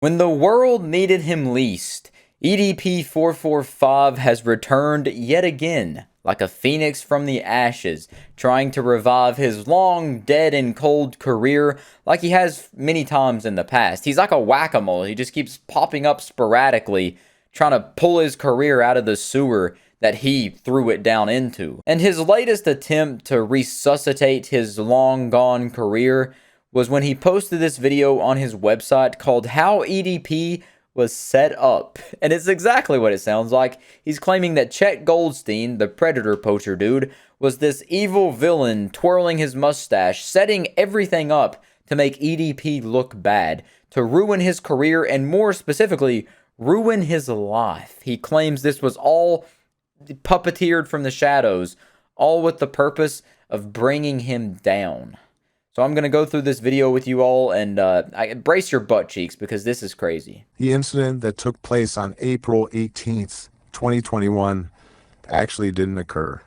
When the world needed him least, EDP445 has returned yet again, like a phoenix from the ashes, trying to revive his long dead and cold career like he has many times in the past. He's like a whack-a-mole. He just keeps popping up sporadically, trying to pull his career out of the sewer that he threw it down into. And his latest attempt to resuscitate his long-gone career was when he posted this video on his website called How EDP Was Set Up. And it's exactly what it sounds like. He's claiming that Chet Goldstein, the predator poacher dude, was this evil villain twirling his mustache, setting everything up to make EDP look bad, to ruin his career, and more specifically, ruin his life. He claims this was all puppeteered from the shadows, all with the purpose of bringing him down. So I'm going to go through this video with you all, and brace your butt cheeks because this is crazy. The incident that took place on April 18th, 2021 actually didn't occur.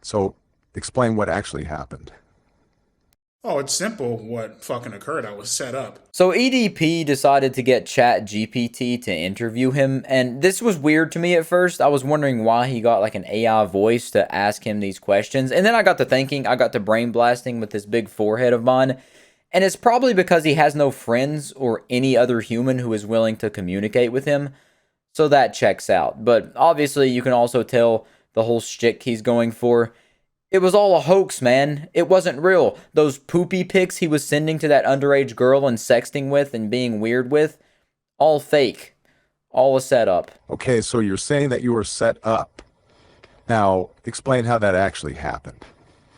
So explain what actually happened. Oh, it's simple what fucking occurred. I was set up. So EDP decided to get ChatGPT to interview him, and this was weird to me at first. I was wondering why he got like an AI voice to ask him these questions, and then I got to thinking, I got to brain blasting with this big forehead of mine, and it's probably because he has no friends or any other human who is willing to communicate with him, so that checks out. But obviously you can also tell the whole shtick he's going for. It was all a hoax, man. It wasn't real. Those poopy pics he was sending to that underage girl and sexting with and being weird with, all fake. All a setup. Okay, so you're saying that you were set up. Now, explain how that actually happened.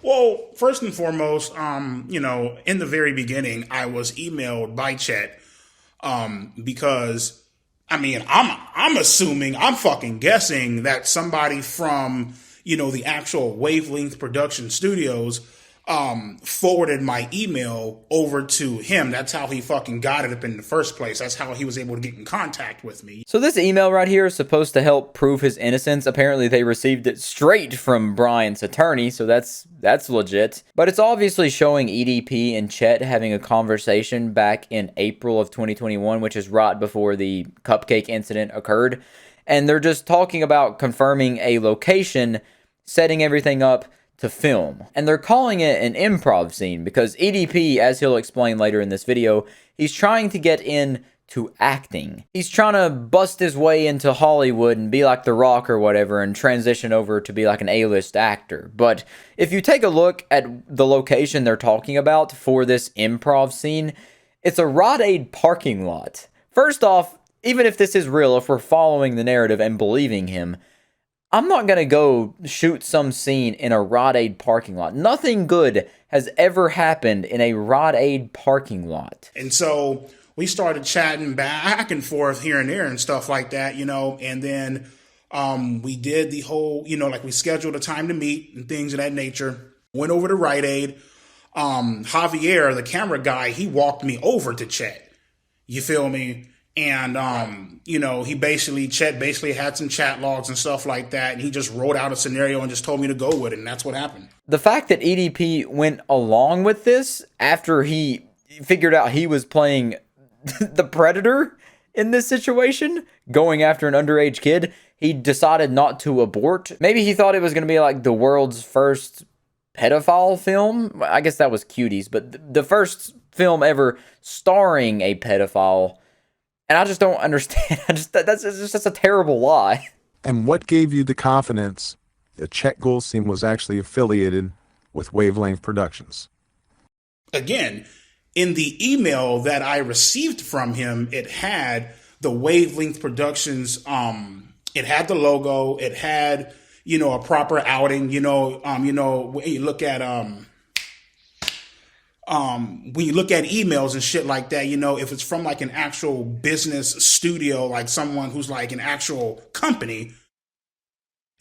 Well, first and foremost, in the very beginning, I was emailed by Chet, because, I'm assuming, I'm fucking guessing that somebody from, the actual Wavelength Production Studios, forwarded my email over to him. That's how he fucking got it up in the first place. That's how he was able to get in contact with me. So this email right here is supposed to help prove his innocence. Apparently they received it straight from Brian's attorney, so that's legit. But it's obviously showing EDP and Chet having a conversation back in April of 2021, which is right before the cupcake incident occurred. And they're just talking about confirming a location, setting everything up to film. And they're calling it an improv scene because EDP, as he'll explain later in this video, he's trying to get into acting. He's trying to bust his way into Hollywood and be like The Rock or whatever and transition over to be like an A-list actor. But if you take a look at the location they're talking about for this improv scene, it's a Rite Aid parking lot. First off, even if this is real, if we're following the narrative and believing him, I'm not going to go shoot some scene in a Rite Aid parking lot. Nothing good has ever happened in a Rite Aid parking lot. And so we started chatting back and forth here and there and stuff like that, and then we did the whole, we scheduled a time to meet and things of that nature. Went over to Rite Aid. Javier, the camera guy, he walked me over to Chet. You feel me? And, Chet basically had some chat logs and stuff like that. And he just wrote out a scenario and just told me to go with it. And that's what happened. The fact that EDP went along with this after he figured out he was playing the predator in this situation, going after an underage kid, he decided not to abort. Maybe he thought it was going to be like the world's first pedophile film. I guess that was Cuties, but the first film ever starring a pedophile. And I just don't understand. That's just a terrible lie. And what gave you the confidence that Chet Goldstein was actually affiliated with Wavelength Productions? Again, in the email that I received from him, it had the Wavelength Productions. It had the logo. It had, a proper outing. When you look at when you look at emails and shit like that, if it's from like an actual business studio, like someone who's like an actual company,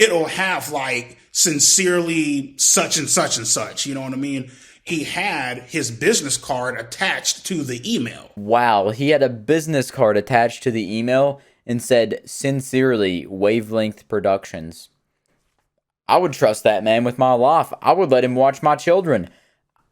it'll have like sincerely such and such and such. You know what I mean? He had his business card attached to the email. Wow, he had a business card attached to the email and said, "Sincerely, Wavelength Productions." I would trust that man with my life. I would let him watch my children.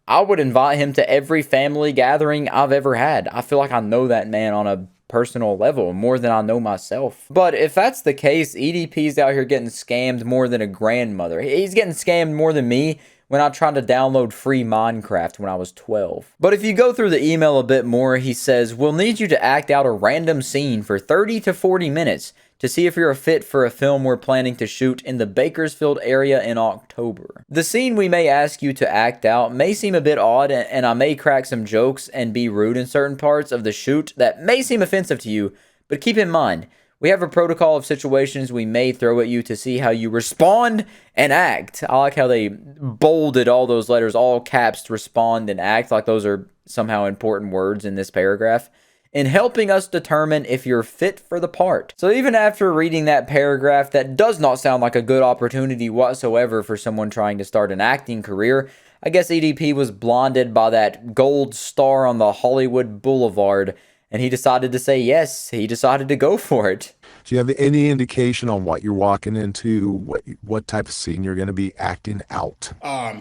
I would invite him to every family gathering I've ever had. I feel like I know that man on a personal level more than I know myself. But if that's the case, EDP's out here getting scammed more than a grandmother. He's getting scammed more than me when I tried to download free Minecraft when I was 12. But if you go through the email a bit more, he says, we'll need you to act out a random scene for 30 to 40 minutes to see if you're a fit for a film we're planning to shoot in the Bakersfield area in October. The scene we may ask you to act out may seem a bit odd, and I may crack some jokes and be rude in certain parts of the shoot that may seem offensive to you, but keep in mind, we have a protocol of situations we may throw at you to see how you respond and act. I like how they bolded all those letters, all caps, respond and act, like those are somehow important words in this paragraph, in helping us determine if you're fit for the part. So even after reading that paragraph, that does not sound like a good opportunity whatsoever for someone trying to start an acting career. I guess EDP was blinded by that gold star on the Hollywood Boulevard, and he decided to say yes. He decided to go for it. Do you have any indication on what you're walking into, what type of scene you're going to be acting out?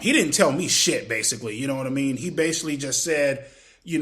He didn't tell me shit, basically. You know what I mean? He basically just said, hey,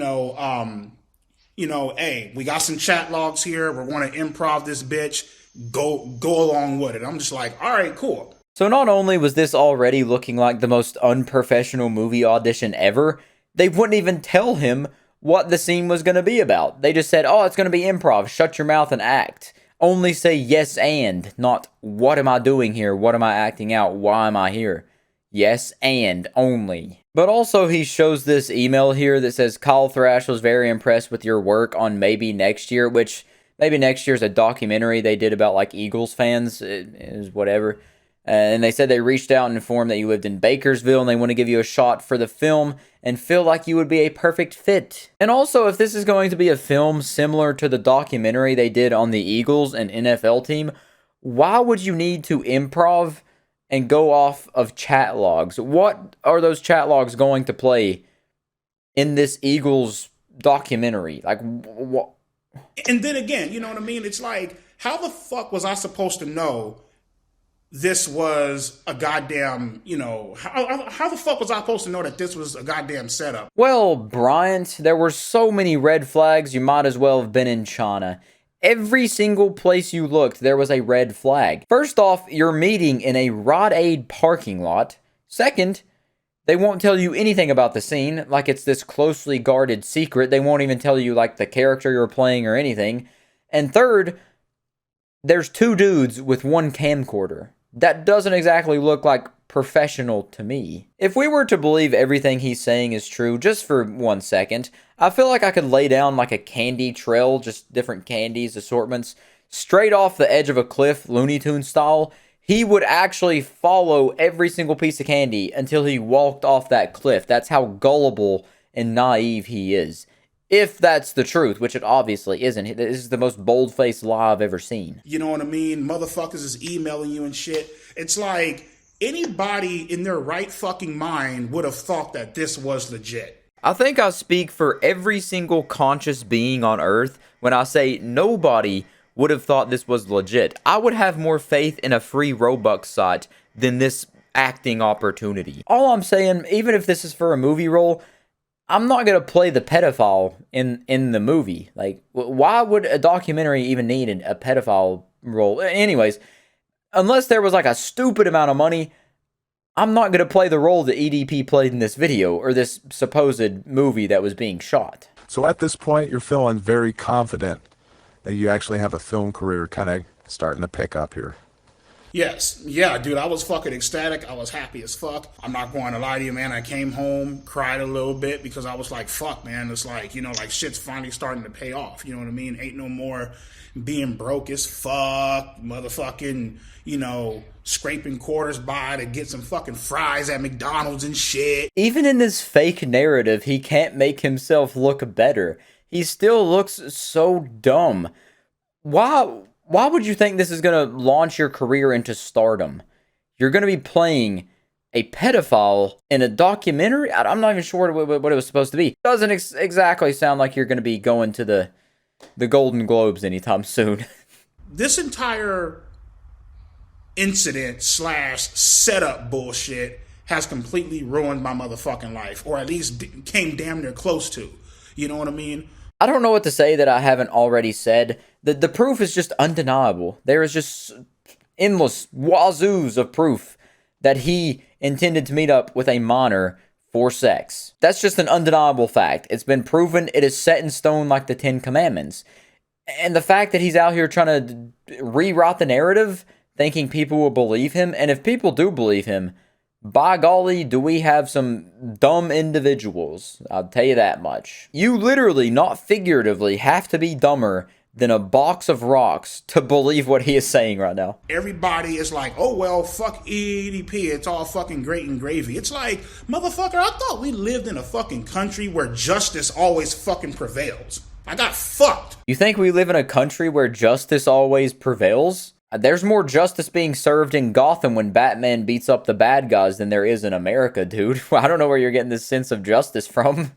we got some chat logs here. We're going to improv this bitch. Go along with it. I'm just like, all right, cool. So not only was this already looking like the most unprofessional movie audition ever, they wouldn't even tell him what the scene was going to be about. They just said, oh, it's going to be improv. Shut your mouth and act. Only say yes and, not what am I doing here? What am I acting out? Why am I here? Yes and only. But also he shows this email here that says Kyle Thrash was very impressed with your work on Maybe Next Year, which maybe next year is a documentary they did about like Eagles fans. It is whatever. And they said they reached out and informed that you lived in Bakersville and they want to give you a shot for the film and feel like you would be a perfect fit. And also, if this is going to be a film similar to the documentary they did on the Eagles and NFL team, why would you need to improv and go off of chat logs? What are those chat logs going to play in this Eagles documentary? Like, what? And then again, you know what I mean? It's like, how the fuck was I supposed to know this was a goddamn, how the fuck was I supposed to know that this was a goddamn setup? Well, Bryant, there were so many red flags, you might as well have been in China. Every single place you looked, there was a red flag. First off, you're meeting in a Rite Aid parking lot. Second, they won't tell you anything about the scene, like it's this closely guarded secret. They won't even tell you, like, the character you're playing or anything. And third, there's two dudes with one camcorder. That doesn't exactly look like professional to me. If we were to believe everything he's saying is true, just for 1 second, I feel like I could lay down like a candy trail, just different candies, assortments, straight off the edge of a cliff, Looney Tunes style. He would actually follow every single piece of candy until he walked off that cliff. That's how gullible and naive he is. If that's the truth, which it obviously isn't. This is the most bold-faced lie I've ever seen. You know what I mean? Motherfuckers is emailing you and shit. It's like anybody in their right fucking mind would have thought that this was legit. I think I speak for every single conscious being on Earth when I say nobody would have thought this was legit. I would have more faith in a free Robux site than this acting opportunity. All I'm saying, even if this is for a movie role, I'm not going to play the pedophile in the movie. Like, why would a documentary even need a pedophile role? Anyways, unless there was like a stupid amount of money, I'm not going to play the role that EDP played in this video or this supposed movie that was being shot. So at this point, you're feeling very confident that you actually have a film career kind of starting to pick up here. Yes. Yeah, dude, I was fucking ecstatic. I was happy as fuck. I'm not going to lie to you, man. I came home, cried a little bit because I was like, fuck, man. It's like, like shit's finally starting to pay off. You know what I mean? Ain't no more being broke as fuck, motherfucking, scraping quarters by to get some fucking fries at McDonald's and shit. Even in this fake narrative, he can't make himself look better. He still looks so dumb. Why would you think this is going to launch your career into stardom? You're going to be playing a pedophile in a documentary? I'm not even sure what it was supposed to be. Doesn't exactly sound like you're going to be going to the Golden Globes anytime soon. This entire incident / setup bullshit has completely ruined my motherfucking life, or at least came damn near close to. You know what I mean? I don't know what to say that I haven't already said. The proof is just undeniable. There is just endless wazoos of proof that he intended to meet up with a minor for sex. That's just an undeniable fact. It's been proven. It is set in stone like the Ten Commandments. And the fact that he's out here trying to rewrite the narrative, thinking people will believe him, and if people do believe him, by golly, do we have some dumb individuals. I'll tell you that much. You literally, not figuratively, have to be dumber than a box of rocks to believe what he is saying right now. Everybody is like, oh, well, fuck EDP. It's all fucking great and gravy. It's like, motherfucker, I thought we lived in a fucking country where justice always fucking prevails. I got fucked. You think we live in a country where justice always prevails? There's more justice being served in Gotham when Batman beats up the bad guys than there is in America, dude. I don't know where you're getting this sense of justice from.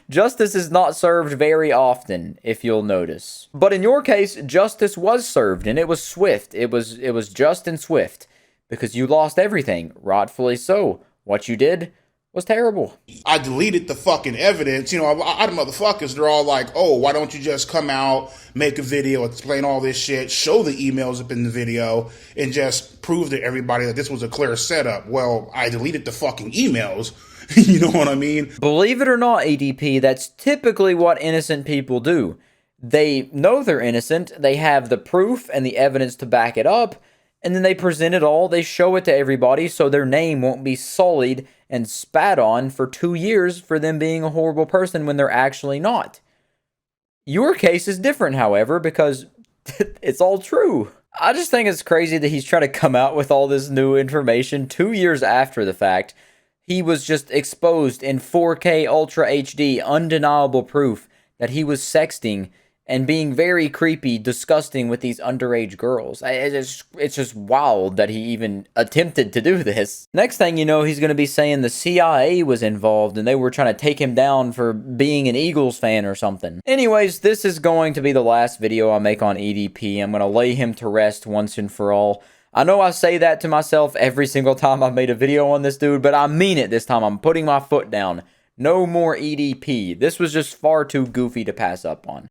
Justice is not served very often, if you'll notice. But in your case, justice was served, and it was swift. It was just and swift, because you lost everything, rightfully so. What you did was terrible. I deleted the fucking evidence. You know, other motherfuckers, they're all like, oh, why don't you just come out, make a video, explain all this shit, show the emails up in the video, and just prove to everybody that this was a clear setup. Well, I deleted the fucking emails. You know what I mean? Believe it or not, EDP, that's typically what innocent people do. They know they're innocent, they have the proof and the evidence to back it up, and then they present it all, they show it to everybody so their name won't be sullied and spat on for 2 years for them being a horrible person when they're actually not. Your case is different, however, because it's all true. I just think it's crazy that he's trying to come out with all this new information 2 years after the fact. He was just exposed in 4K Ultra HD, undeniable proof that he was sexting and being very creepy, disgusting with these underage girls. It's just wild that he even attempted to do this. Next thing you know, he's going to be saying the CIA was involved and they were trying to take him down for being an Eagles fan or something. Anyways, this is going to be the last video I make on EDP. I'm going to lay him to rest once and for all. I know I say that to myself every single time I've made a video on this dude, but I mean it this time. I'm putting my foot down. No more EDP. This was just far too goofy to pass up on.